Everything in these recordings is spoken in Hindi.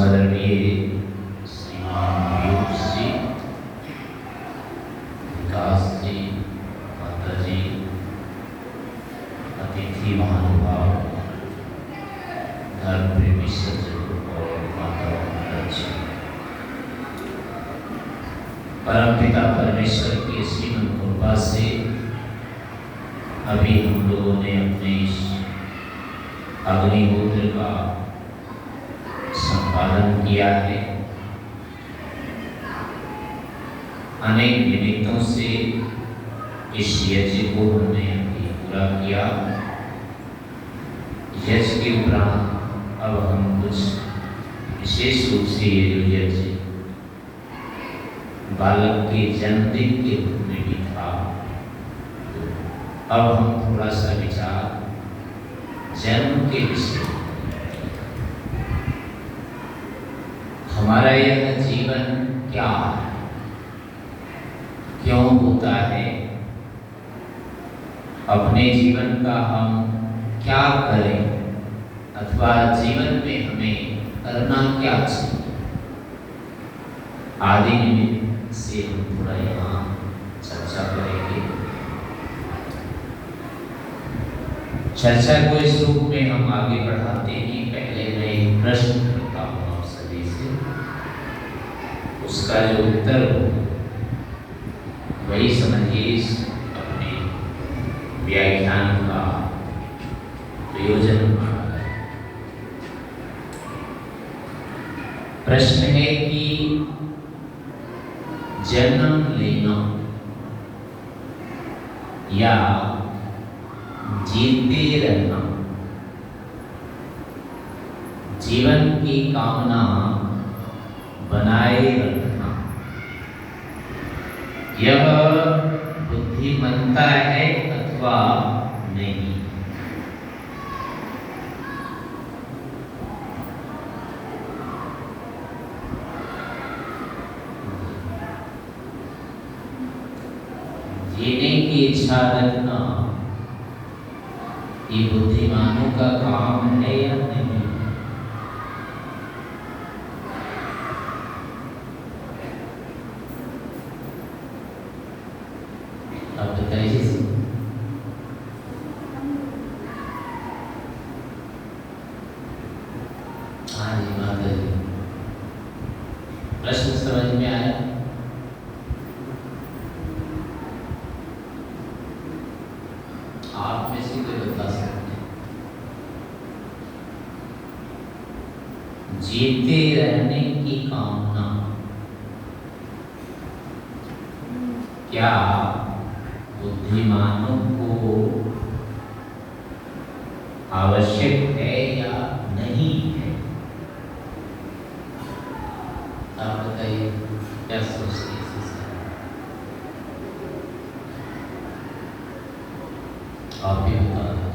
स्मरणीय श्रीमान पीयूष जी, विकास जी, माता जी, अतिथि महानुभाव, धर्म प्रेमी सज्जनों और माता जी, परमपिता परमेश्वर की श्रीमंत कृपा से अभी हम लोगों ने अपने इस अग्निहोत्र का संपादन किया है। अनेक निमित्तों से इस यज्ञ को हमने अभी पूरा किया। यज्ञ के उपरांत अब हम कुछ विशेष रूप से ये जो यज्ञ बालक के जन्मदिन के रूप में भी था, तो अब हम थोड़ा सा विचार जन्म के विषय, हमारा यह जीवन क्या है, क्यों होता है, अपने जीवन का हम क्या करें अथवा जीवन में हमें करना क्या चाहिए, आदि निमित्त से हम थोड़ा यहाँ चर्चा करेंगे। चर्चा को इस रूप में हम आगे बढ़ाते हैं। पहले मैं एक प्रश्न करता हूँ आप सभी से, उसका जो उत्तर हो वही समझिए अपने व्याख्यान का प्रयोजन माना है। प्रश्न है कि जन्म लेना या जीते रहना, जीवन की कामना बनाए रखना, यह बुद्धिमत्ता है अथवा नहीं? जीने की इच्छा रखना ये बुद्धिमानों का काम है या नहीं? आप बताइए। हाँ जी माता जी, प्रश्न समझ में आया? आप में से कोई बता सकते हैं? जीते रहने की कामना क्या बुद्धिमानों को आवश्यक है या नहीं है? आप बताइए, क्या सोचते हैं? आप भी बता दो।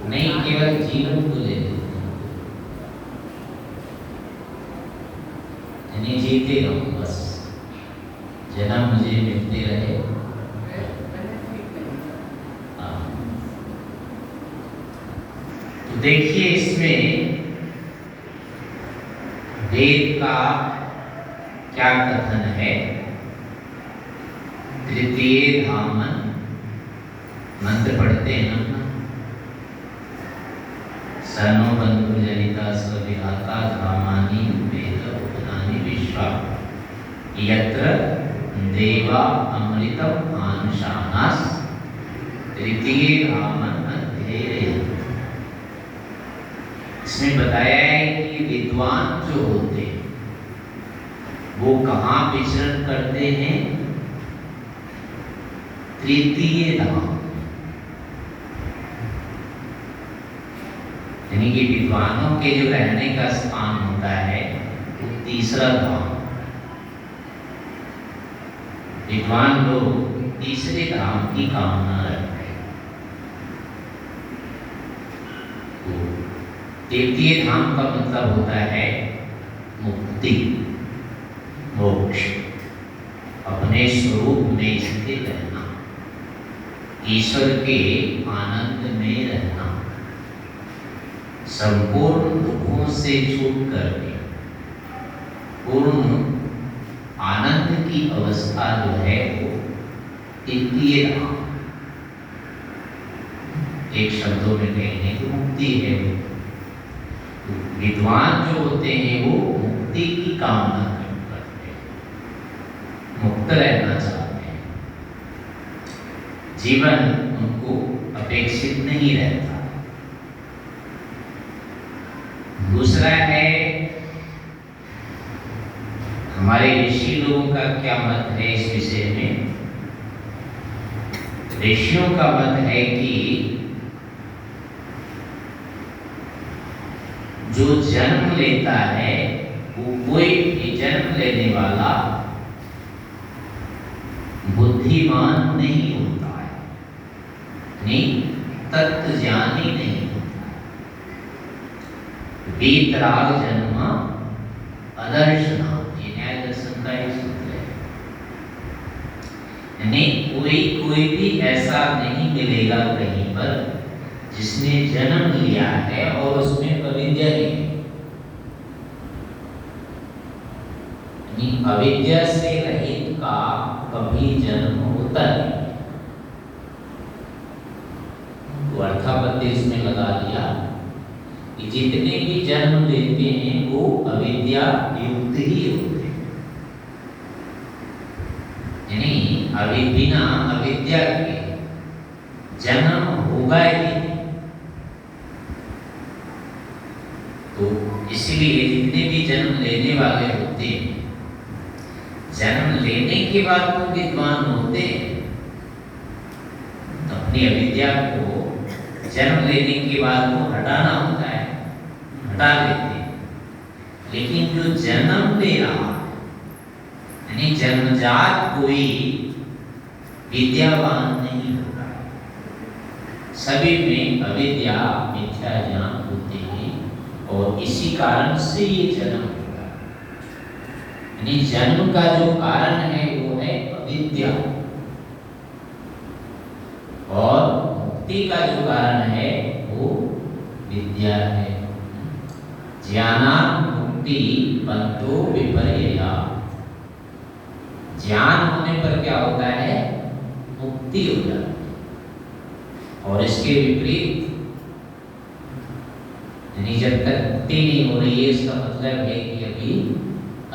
नहीं, केवल जीवन को ले लेते हैं, यानी जीते रहो बस, जन्म मुझे मिलते रहे। तो देखिए इसमें वेद का क्या कथन है। तृतीय धामन मंत्र पढ़ते हैं हम, सनो बंधु जनिता स्वविहाता धामानि वेद उपनानि विश्वा यत्र देवा अमृतम आनुशानास तृतीय धामन अध्ययन। इसमें बताया है कि विद्वान जो होते हैं वो कहाँ विचरण करते हैं? तृतीय धाम, यानी कि विद्वानों के जो रहने का स्थान होता है वो तीसरा धाम। विद्वान लोग तीसरे धाम की कामना रखते हैं। तृतीय धाम का मतलब होता है मुक्ति, मोक्ष, अपने स्वरूप में स्थित रहना। ईश्वर के आनंद में रहना, संपूर्ण दुखों से छूट करके पूर्ण आनंद की अवस्था जो है वो तृतीय धाम, एक शब्दों में कहेंगे तो मुक्ति है। विद्वान जो होते हैं वो मुक्ति की कामना करते हैं, मुक्त रहना चाहते हैं, जीवन उनको अपेक्षित नहीं रहता। दूसरा है, हमारे ऋषि लोगों का क्या मत है इस विषय में। ऋषियों का मत है कि जो जन्म लेता है वो कोई भी जन्म लेने वाला बुद्धिमान नहीं होता है, नहीं तत्व ज्ञानी नहीं होता है। वीतराग जन्म आदर्श नाम, ये न्याय दर्शन का एक सूत्र है। यानी कोई भी ऐसा नहीं मिलेगा कहीं पर जिसने जन्म लिया है और उसमें अविद्या नहीं है। अविद्या से रहित का कभी जन्म होता नहीं। तो अर्थापत्ति इसमें लगा दिया कि जितने भी जन्म लेते हैं वो अविद्या युक्त ही होते हैं, यानी बिना अविद्या के जन्म होगा ही नहीं। तो इसलिए जितने भी जन्म लेने वाले होते हैं, जन्म लेने के बाद वो विद्वान होते हैं, तो अपनी अविद्या को जन्म लेने के बाद वो हटाना होता है, हटा लेते हैं। लेकिन जो जन्म ले रहा है, यानी जन्मजात कोई विद्यावान नहीं होता, सभी में अविद्या मिथ्या ज्ञान होते हैं और इसी कारण से ये जन्म होगा। यानी जन्म का जो कारण है वो है अविद्या, और मुक्ति का जो कारण है वो विद्या है। ज्ञानात् मुक्ति बंधो विपर्यया, ज्ञान होने पर क्या होता है, मुक्ति हो जाती है। और इसके विपरीत, यानी जब तक मुक्ति नहीं हो रही है, इसका मतलब है कि अभी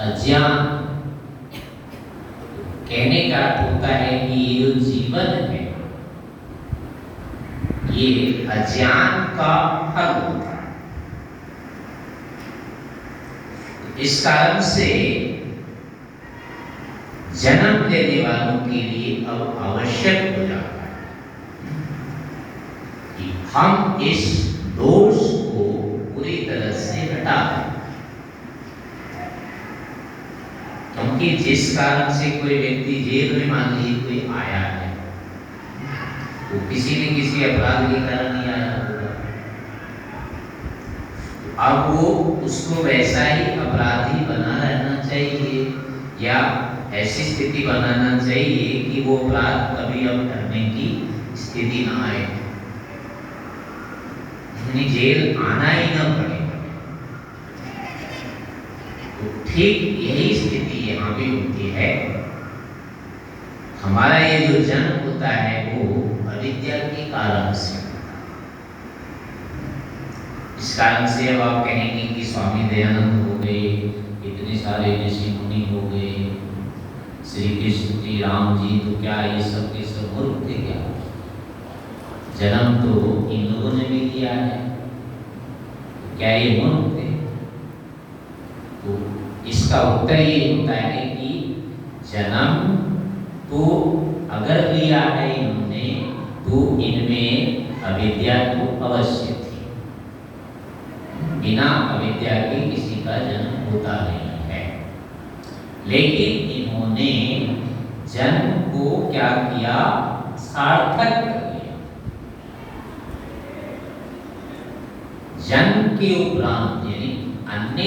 अज्ञान। कहने का अर्थ होता है कि ये जो जीवन है ये अज्ञान का फल होता है। इस कारण से जन्म लेने वालों के लिए अब आवश्यक हो जाता है कि हम इस दोष को पूरी तरह से हटा दें। क्योंकि जिस कारण से कोई व्यक्ति जेल में मान लीजिए कोई आया है, तो किसी न किसी अपराध के कारण नहीं आया होगा। अब वो उसको वैसा ही अपराधी बना रहना चाहिए या ऐसी स्थिति बनाना चाहिए कि वो अपराध कभी अब करने की स्थिति ना आए, जेल आना ही ना पड़े। तो ठीक यही स्थिति यहाँ भी होती है। हमारा ये जो जन्म होता है वो अविद्या के कारण से, इस कारण से अब आप कहेंगे कि स्वामी दयानंद हो गए, इतने सारे ऋषि मुनि हो गए, श्री कृष्ण श्री राम जी, तो क्या ये सब के सब मूर्ख थे क्या? जन्म तो इन लोगों ने भी किया है, क्या ये मूर्ख थे? तो इसका उत्तर ये होता है कि जन्म तो अगर लिया है इन्होंने, तो इनमें अविद्या तो अवश्य थी। बिना अविद्या के किसी का जन्म होता नहीं है। लेकिन इन्होंने जन्म को क्या किया? सार्थक कर लिया। जन्म के उपरांत, यानी अन्य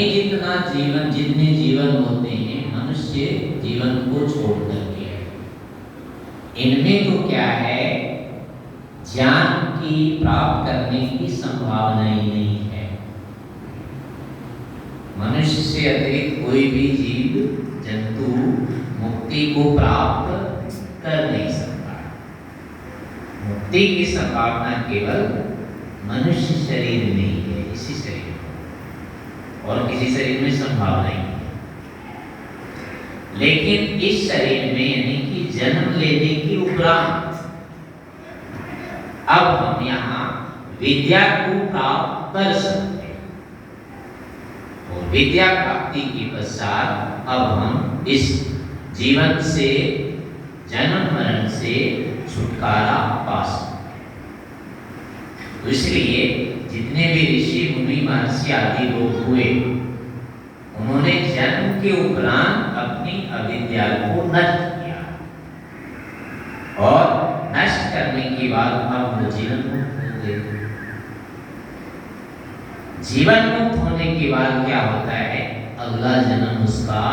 जितने जीवन होते हैं मनुष्य जीवन को छोड़ करके, इनमें तो क्या है ज्ञान की प्राप्त करने की संभावना ही नहीं है। मनुष्य से अतिरिक्त कोई भी जीव जंतु मुक्ति को प्राप्त कर नहीं सकता। मुक्ति की संभावना केवल मनुष्य शरीर में ही है, इसी शरीर में, और किसी शरीर में संभावना नहीं है। लेकिन इस शरीर में यानी कि जन्म लेने के उपरांत अब हम यहाँ विद्या को प्राप्त कर सकते हैं, और विद्या प्राप्ति के पश्चात अब हम इस जीवन से, जन्म मरण से छुटकारा पा सकते हैं। तो इसलिए जितने भी ऋषि मुनि महर्षि आदि लोग हुए, उन्होंने जन्म के उपरांत अपनी अविद्या को नष्ट किया, और नष्ट करने के बाद अब वो जीवन मुक्त हो गए। जीवन मुक्त होने के बाद क्या होता है, अगला जन्म उसका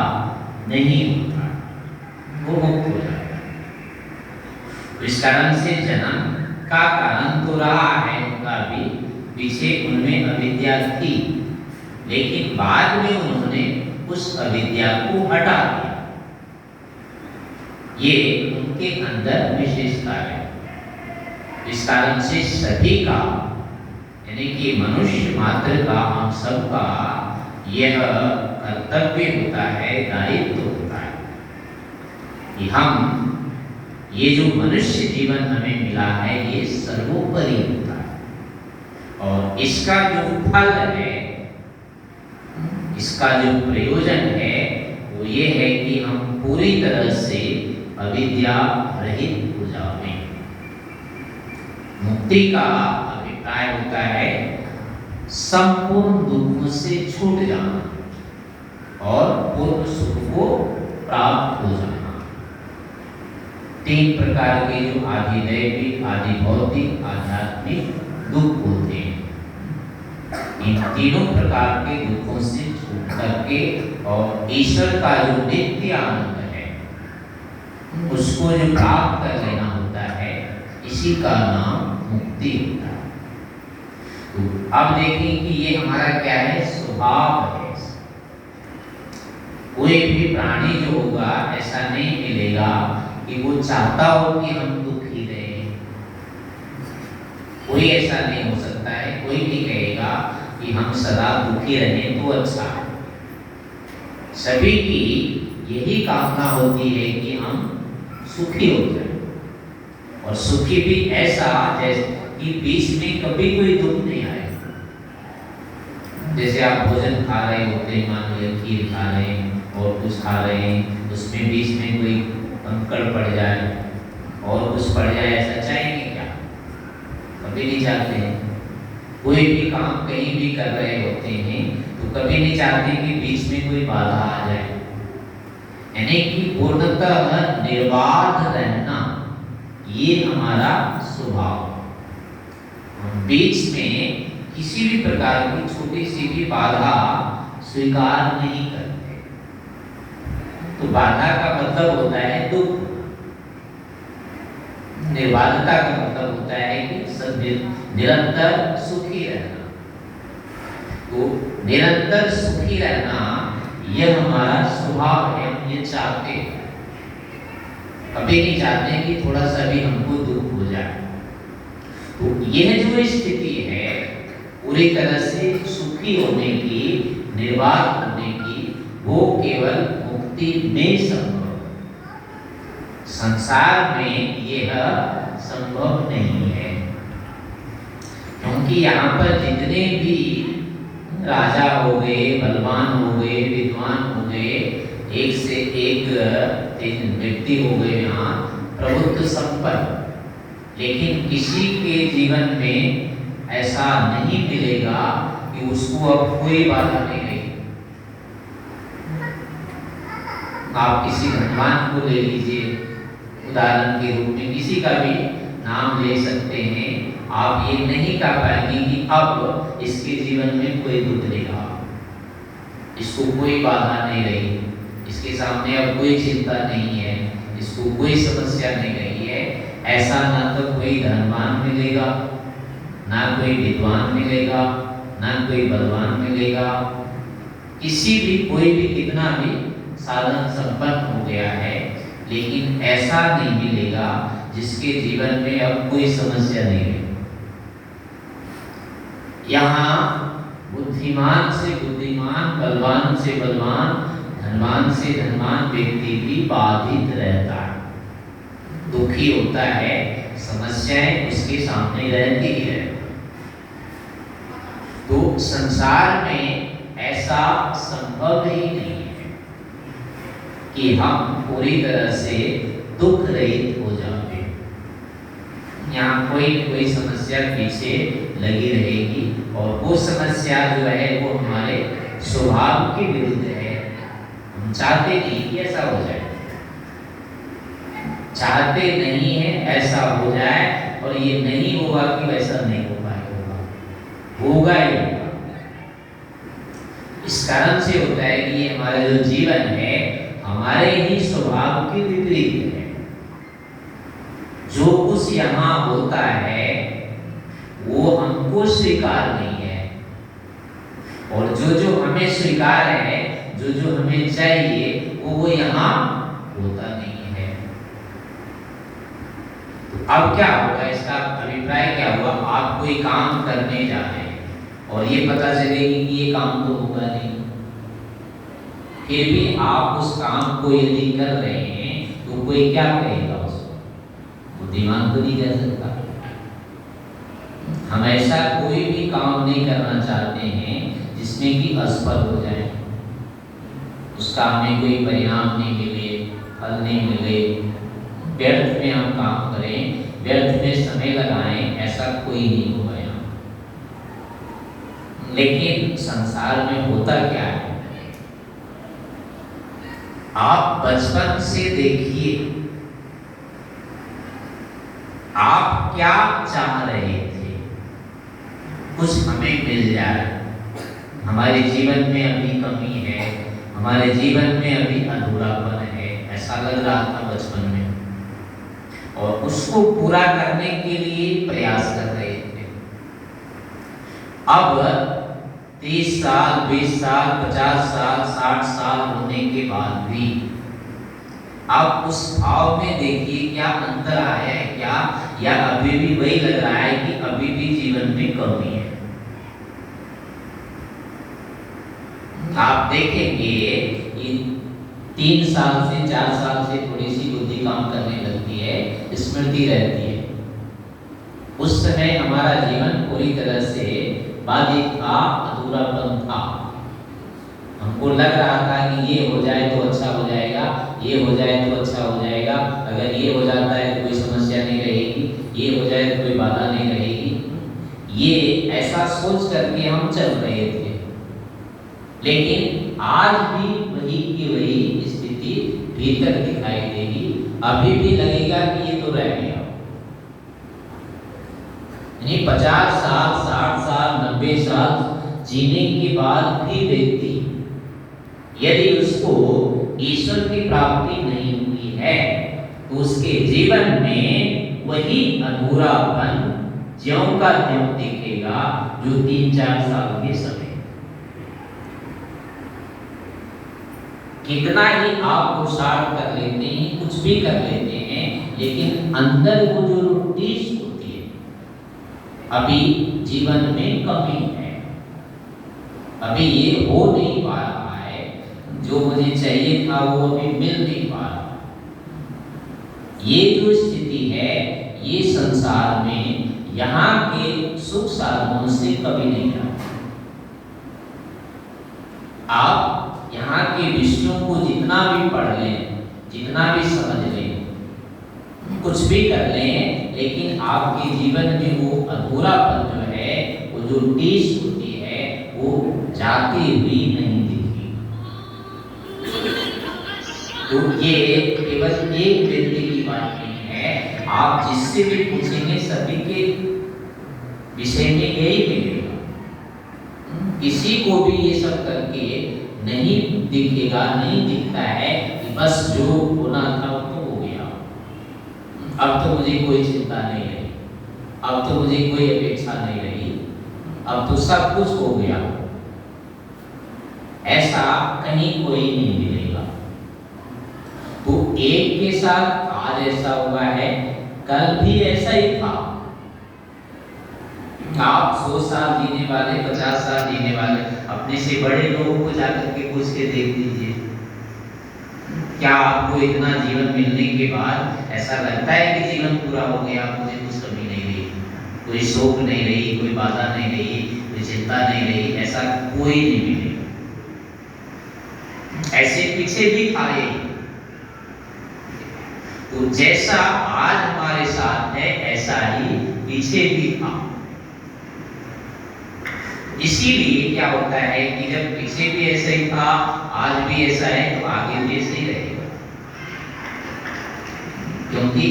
नहीं होता, वो मुक्त हो जाता है। तो इस कारण से जन्म का कारण तो रहा है उनका भी, पीछे उनमें अविद्या थी, लेकिन बाद में उन्होंने उस अविद्या को हटा दिया। ये उनके अंदर विशेषता है। इस कारण से सभी का, यानी कि मनुष्य मात्र का, हम सबका यह कर्तव्य होता है, दायित्व होता है कि हम ये जो मनुष्य जीवन हमें मिला है, ये सर्वोपरि होता है, और इसका जो फल है, इसका जो प्रयोजन है, वो ये है कि हम पूरी तरह से अविद्या रहित हो जाएं। मुक्ति का अभिप्राय होता है संपूर्ण दुखों से छूट जाना और पूर्ण सुख को प्राप्त हो जाना। तीन प्रकार के जो आदि दैविक, आदि भौतिक, आध्यात्मिक दुख होते हैं। इन तीनों प्रकार के दुखों से छूट करके और ईश्वर का जो नित्य आनंद है, उसको जो प्राप्त कर लेना होता है, इसी का नाम मुक्ति होता है। तो अब देखें कि ये हमारा क्या है, स्वभाव है। कोई भी प्राणी जो होगा, ऐसा नहीं मिलेगा कि वो चाहता हो कि हम दुखी रहे। कोई ऐसा नहीं हो सकता है। कोई नहीं कहेगा कि हम सदा दुखी रहें तो अच्छा है। सभी की यही कामना होती है कि हम सुखी हो जाए, और सुखी भी ऐसा जैसे कि बीच में कभी कोई दुख नहीं आए। जैसे आप भोजन खा रहे होते हैं, मान लीजिए खीर खा रहे हैं और कुछ खा रहे हैं, उसमें बीच में कोई कंकड़ पड़ जाए और कुछ पड़ जाए, ऐसा चाहेंगे क्या? कभी नहीं चाहते हैं। कोई भी काम कहीं भी कर रहे होते हैं तो कभी नहीं चाहते कि बीच में कोई बाधा आ जाए। यानी कि पूर्णतः निर्बाध रहना, ये हमारा स्वभाव। हम बीच में किसी भी प्रकार की छोटी सी भी बाधा स्वीकार नहीं करते। तो बाधा का मतलब होता है दुख। निर्बाधता का मतलब होता है कि निरंतर सुखी रहना। तो निरंतर सुखी रहना यह हमारा स्वभाव है। हम ये चाहते हैं, कभी नहीं चाहते कि थोड़ा सा भी हमको दुख हो जाए। तो यह जो स्थिति है पूरी तरह से सुखी होने की, निर्वाध होने की, वो केवल मुक्ति में संभव है। संसार में यह संभव नहीं है, क्योंकि यहाँ पर जितने भी राजा हो गए, बलवान हो गए, विद्वान हो गए, एक से एक व्यक्ति हो गए यहाँ प्रभुत्व संपन्न, लेकिन किसी के जीवन में ऐसा नहीं मिलेगा कि उसको अब कोई बाधा नहीं रही। आप किसी भगवान को ले लीजिए, उदाहरण के रूप में किसी का भी नाम ले सकते हैं। आप ये नहीं कह पाएंगे कि अब इसके जीवन में कोई दुख नहीं रहा, इसको कोई बाधा नहीं रही, इसके सामने अब कोई चिंता नहीं है, इसको कोई समस्या नहीं रही है। ऐसा ना तो कोई धनवान मिलेगा, ना कोई विद्वान मिलेगा, ना कोई बलवान मिलेगा। किसी भी कोई भी कितना भी साधन संपन्न हो गया है, लेकिन ऐसा नहीं मिलेगा जिसके जीवन में अब कोई समस्या नहीं है। यहाँ बुद्धिमान से बुद्धिमान, बलवान से बलवान, धनवान से धनवान व्यक्ति भी बाधित रहता है, दुखी होता है, समस्याएं उसके सामने रहती है। तो संसार में ऐसा संभव ही नहीं है कि हम पूरी तरह से दुख रहित हो जाए। यहाँ कोई समस्या पीछे लगी रहेगी, और वो समस्या जो है वो हमारे स्वभाव के विरुद्ध है। हम चाहते नहीं कि ऐसा हो जाए, चाहते नहीं है ऐसा हो जाए, और ये नहीं होगा कि वैसा नहीं हो पाएगा, होगा ही होगा। इस कारण से होता है कि ये हमारा जो जीवन है हमारे ही स्वभाव के विपरीत है। जो कुछ यहाँ होता है वो हमको स्वीकार नहीं है, और जो हमें स्वीकार है, जो हमें चाहिए वो यहाँ होता नहीं है। तो अब क्या होगा, इसका अभिप्राय क्या हुआ? आप कोई काम करने जा रहे हैं और ये पता चलेगी कि ये काम तो होगा नहीं, फिर भी आप उस काम को यदि कर रहे हैं तो कोई क्या कहेगा उसको? बुद्धिमान तो नहीं कह सकता। हम ऐसा कोई भी काम नहीं करना चाहते हैं जिसमें कि असफल हो जाए, उसका हमें कोई परिणाम नहीं मिले, फल नहीं मिले, व्यर्थ में हम काम करें, व्यर्थ में समय लगाएं, ऐसा कोई नहीं होगा यहाँ। लेकिन संसार में होता क्या है, आप बचपन से देखिए, आप क्या चाह रहे थे, कुछ हमें मिल जाए। हमारे जीवन में अभी कमी है, हमारे जीवन में अभी अधूरापन है, ऐसा लग रहा था बचपन में, और उसको पूरा करने के लिए प्रयास कर रहे थे। अब 30 साल, 20 साल, 50 साल, 60 साल होने के बाद भी आप उस भाव में देखिए क्या अंतर आया है क्या, या अभी भी वही लग रहा है कि अभी भी जीवन में कमी है। आप देखेंगे कि 3 साल से 4 साल से थोड़ी सी बुद्धि काम करने लगती है, स्मृति रहती है। उस समय हमारा जीवन पूरी तरह से बाधित था, अधूरापन था। हमको लग रहा था कि ये हो जाए तो अच्छा हो जाएगा, ये हो जाए तो अच्छा हो जाएगा, अगर ये हो जाता है तो कोई समस्या नहीं रहेगी, ये हो जाए तो कोई बाधा नहीं रहेगी। ये ऐसा सोच करके हम चल रहे थे, लेकिन आज भी वही की वही स्थिति भीतर दिखाई देगी। अभी भी लगेगा कि ये तो रह गया। 50 साल, 60 साल, 90 साल जीने के बाद भी व्यक्ति यदि उसको ईश्वर की प्राप्ति नहीं हुई है तो उसके जीवन में वही अधूरापन ज्यों का त्यों दिखेगा जो 3-4 साल के समय। कितना ही आप पुरुषार्थ कर लेते हैं, कुछ भी कर लेते हैं, लेकिन अंदर वो जो टीस होती है, अभी जीवन में कमी है, अभी ये हो नहीं पा रहा है, जो मुझे चाहिए था वो अभी मिल नहीं पा रहा। ये जो स्थिति है ये संसार में यहाँ के सुख साधनों से कभी नहीं आता। आप यहाँ के विषयों को जितना भी पढ़ लें, जितना भी समझ लें, कुछ भी कर लें, लेकिन आपके जीवन में वो अधूरापन जो है, वो जो टीस होती है, वो जाती हुई नहीं दिखती। तो ये केवल एक व्यक्ति की बात नहीं है, आप जिससे भी पूछेंगे सभी के विषय में यही मिलेगा। किसी को भी ये सब करके नहीं दिखेगा, नहीं दिखता है कि बस जो होना था वो तो हो गया। अब तो मुझे कोई चिंता नहीं रही, अब तो मुझे कोई अपेक्षा नहीं रही, अब तो सब कुछ हो गया, ऐसा कहीं कोई नहीं मिलेगा। तो एक के साथ आज ऐसा हुआ है, कल भी ऐसा ही था। आप 100 साल जीने वाले, 50 साल जीने वाले अपने से बड़े लोगों को जाकर के पूछ के देख लीजिए, क्या आपको इतना जीवन मिलने के बाद ऐसा लगता है कि जीवन पूरा हो गया, मुझे कुछ कमी नहीं रही, कोई शोक नहीं रही, कोई बाधा नहीं रही, कोई चिंता नहीं रही? ऐसा कोई नहीं मिलेगा। ऐसे पीछे भी आए। तो जैसा आज हमारे साथ है ऐसा ही पीछे भी था। इसीलिए क्या होता है कि जब पीछे भी ऐसा ही था, आज भी ऐसा है, तो आगे भी ऐसे ही रहेगा। क्योंकि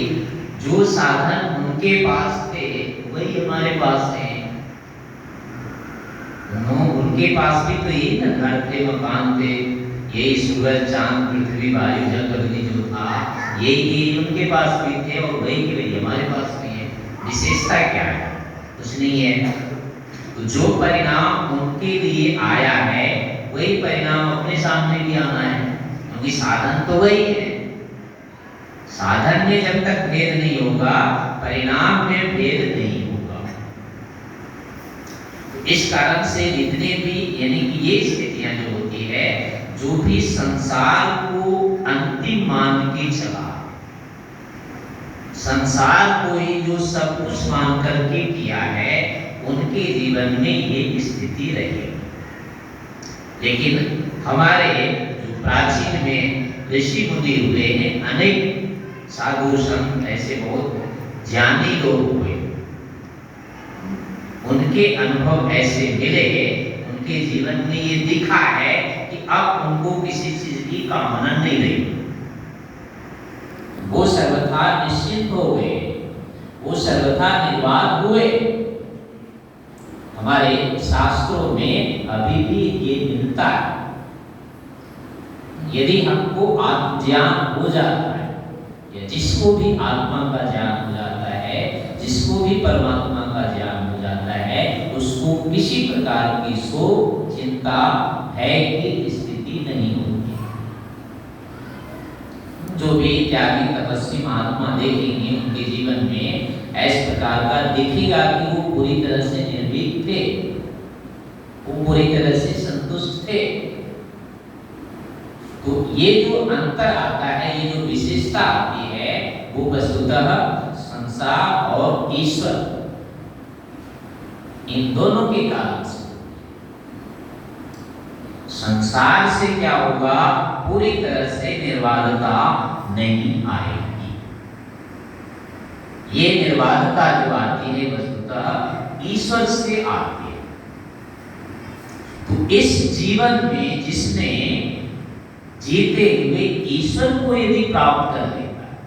जो साधन उनके पास थे वही हमारे पास है। उनके पास भी तो यही न घर थे, मकान थे, यही सूरज चांद पृथ्वी वायु जल अग्नि जो था, यही उनके पास भी थे और वही के वही हमारे पास भी है। विशेषता क्या है? कुछ नहीं है। तो जो परिणाम उनके लिए आया है वही परिणाम अपने सामने भी आना है, क्योंकि साधन तो वही है। साधन में जब तक भेद नहीं होगा, परिणाम में भेद नहीं होगा। इस कारण से जितने भी, यानी कि ये स्थितियां जो होती है, जो भी संसार को अंतिम मान के चला, संसार को ही जो सब कुछ मान करके किया है, उनके जीवन में ये स्थिति रही। लेकिन हमारे जो प्राचीन में ऋषि मुनि हुए हैं, अनेक साधु संत ऐसे बहुत ज्ञानी लोग हुए, उनके अनुभव ऐसे मिले, उनके जीवन में ये दिखा है कि अब उनको किसी चीज की कामना नहीं रही। वो सर्वथा निश्चिंत हो गए, वो सर्वथा निर्वाण हुए। हमारे शास्त्रों में अभी भी ये मिलता है। यदि हमको आत्मज्ञान हो जाता है, या जिसको भी आत्मा का ज्ञान हो जाता है, जिसको भी परमात्मा का ज्ञान हो जाता है, उसको किसी प्रकार की शोक, चिंता, भय की स्थिति नहीं होती। जो भी त्यागी तपस्वी महात्मा देखेंगे, उनके जीवन में इस प्रकार का दिखेगा कि वो पूरी तरह से निर्भीक थे, वो पूरी तरह से संतुष्ट थे। तो ये जो अंतर आता है, ये जो विशेषता आती है, वो वस्तुतः संसार और ईश्वर, इन दोनों के कारण से। संसार से क्या होगा? पूरी तरह से निर्वाणता नहीं आएगी। ये निर्वाणता जो आती है वस्तुतः ईश्वर से आती है। तो इस जीवन में जिसने जीते हुए ईश्वर को यदि प्राप्त कर लेता है,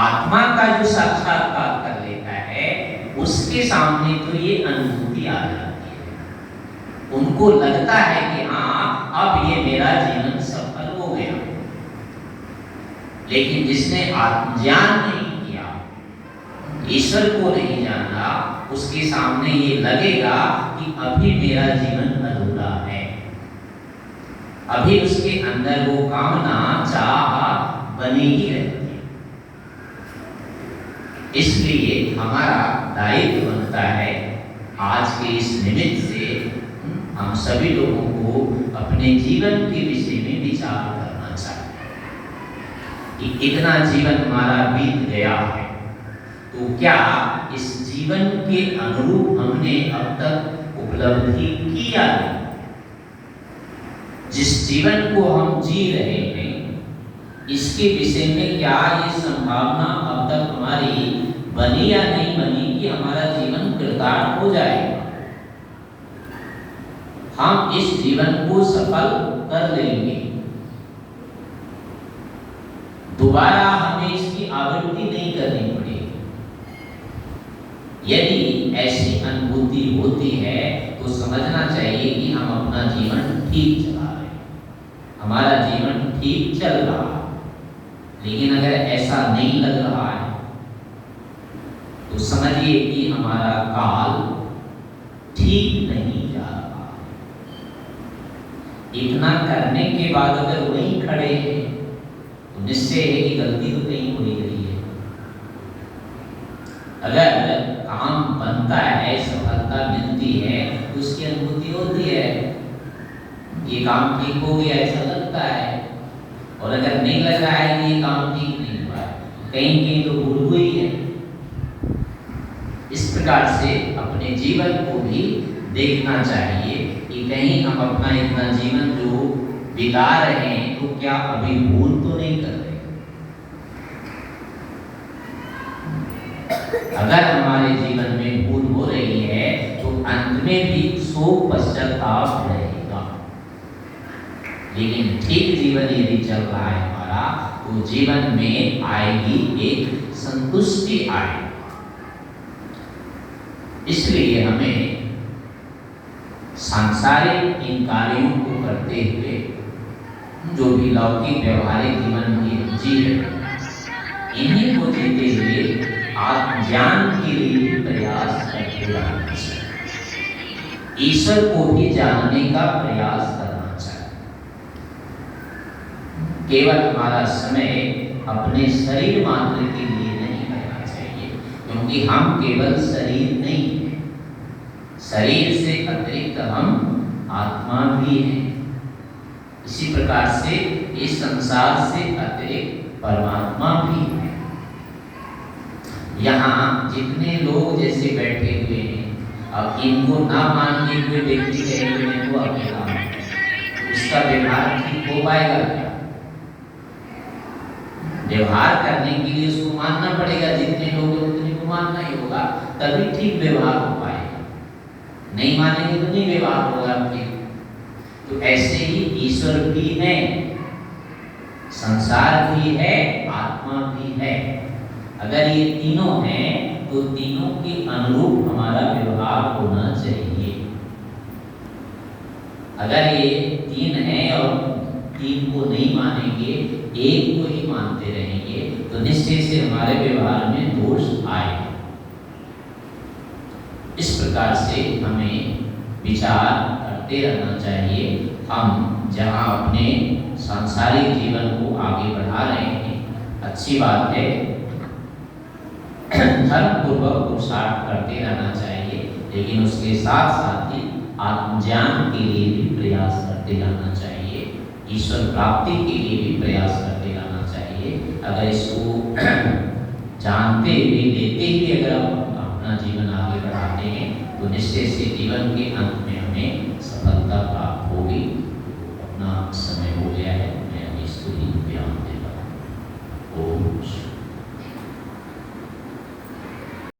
आत्मा का जो साक्षात्कार कर लेता है, उसके सामने तो ये अनुभूति आ जाती है। उनको लगता है कि हाँ, अब ये मेरा जीवन सफल हो गया। लेकिन जिसने आत्मज्ञान नहीं किया, ईश्वर को नहीं जाना, उसके सामने ये लगेगा कि अभी मेरा जीवन अधूरा है, अभी उसके अंदर वो कामना, चाह बनी ही रहती है। इसलिए हमारा दायित्व बनता है आज के इस निमित्त से हम सभी लोगों को अपने जीवन के विषय में विचार करना चाहिए कि इतना जीवन हमारा बीत गया है, तो क्या इस जीवन के अनुरूप हमने अब तक उपलब्धि किया है? जिस जीवन को हम जी रहे हैं, इसके विषय में क्या ये संभावना अब तक हमारी बनी या नहीं बनी कि हमारा जीवन कृतार्थ हो जाएगा, हम इस जीवन को सफल कर लेंगे, दोबारा हमें इसकी आवृत्ति नहीं करनी पड़ेगी। यदि ऐसी अनुभूति होती है तो समझना चाहिए कि हम अपना जीवन ठीक चला रहे हैं, हमारा जीवन ठीक चल रहा है। लेकिन अगर ऐसा नहीं लग रहा है तो समझिए कि हमारा काल ठीक नहीं जा रहा। इतना करने के बाद अगर वहीं खड़े हैं तो निश्चय है कि गलती तो कहीं हो ही रही है। अगर काम बनता है, सफलता मिलती है तो उसकी अनुभूति होती है, ये काम ठीक हो गया ऐसा लगता है। और अगर नहीं लग रहा है कि ये काम ठीक नहीं हुआ है, कहीं कहीं तो भूल हुई है। इस प्रकार से अपने जीवन को भी देखना चाहिए कि कहीं हम अपना इतना जीवन जो बिता रहे हैं तो क्या अभी भूल तो नहीं कर रहे। अगर हमारे जीवन में भूल हो रही है तो अंत में भी शोक पश्चाताप रहेगा। लेकिन ठीक जीवन यदि चल रहा है हमारा तो जीवन में आएगी एक संतुष्टि आएगी। इसलिए हमें सांसारिक इन कार्यों को करते हुए जो भी लौकिक व्यवहारिक जीवन की जी रहे इन्हीं को जीते हुए आत्मज्ञान के लिए प्रयास करते रहना चाहिए। ईश्वर को भी जानने का प्रयास करना चाहिए। केवल हमारा समय अपने शरीर मात्र के लिए नहीं करना चाहिए, क्योंकि हम केवल शरीर नहीं है, शरीर से अतिरिक्त हम आत्मा भी हैं। इसी प्रकार से इस संसार से अतिरिक्त परमात्मा भी है। यहाँ जितने लोग जैसे बैठे हुए हैं, अब इनको ना मानने हुए व्यक्ति कहेंगे मैं तो अकेला हूं, उसका व्यवहार ठीक हो पाएगा क्या? व्यवहार करने के लिए उसको मानना पड़ेगा, जितने लोग हैं उतने को मानना ही होगा, तभी ठीक व्यवहार हो पाएगा। नहीं मानेंगे तो नहीं व्यवहार होगा ठीक। तो ऐसे ही ईश्वर भी है, संसार भी है, आत्मा भी है। अगर ये तीनों हैं तो तीनों के अनुरूप हमारा व्यवहार होना चाहिए। अगर ये तीन हैं और तीन को नहीं मानेंगे, एक को ही मानते रहेंगे, तो निश्चय से हमारे व्यवहार में दोष आएगा। इस प्रकार से हमें विचार करते रहना चाहिए। हम जहाँ अपने सांसारिक जीवन को आगे बढ़ा रहे हैं, अच्छी बात है, धर्म पूर्वक पुरुषार्थ करते रहना चाहिए, लेकिन उसके साथ साथ ही आत्मज्ञान के लिए भी प्रयास करते रहना चाहिए, ईश्वर प्राप्ति के लिए भी प्रयास करते रहना चाहिए। अगर इसको जानते हुए लेते हुए अगर हम अपना जीवन आगे बढ़ाते हैं तो निश्चय से जीवन के अंत में हमें सफलता प्राप्त होगी। अपना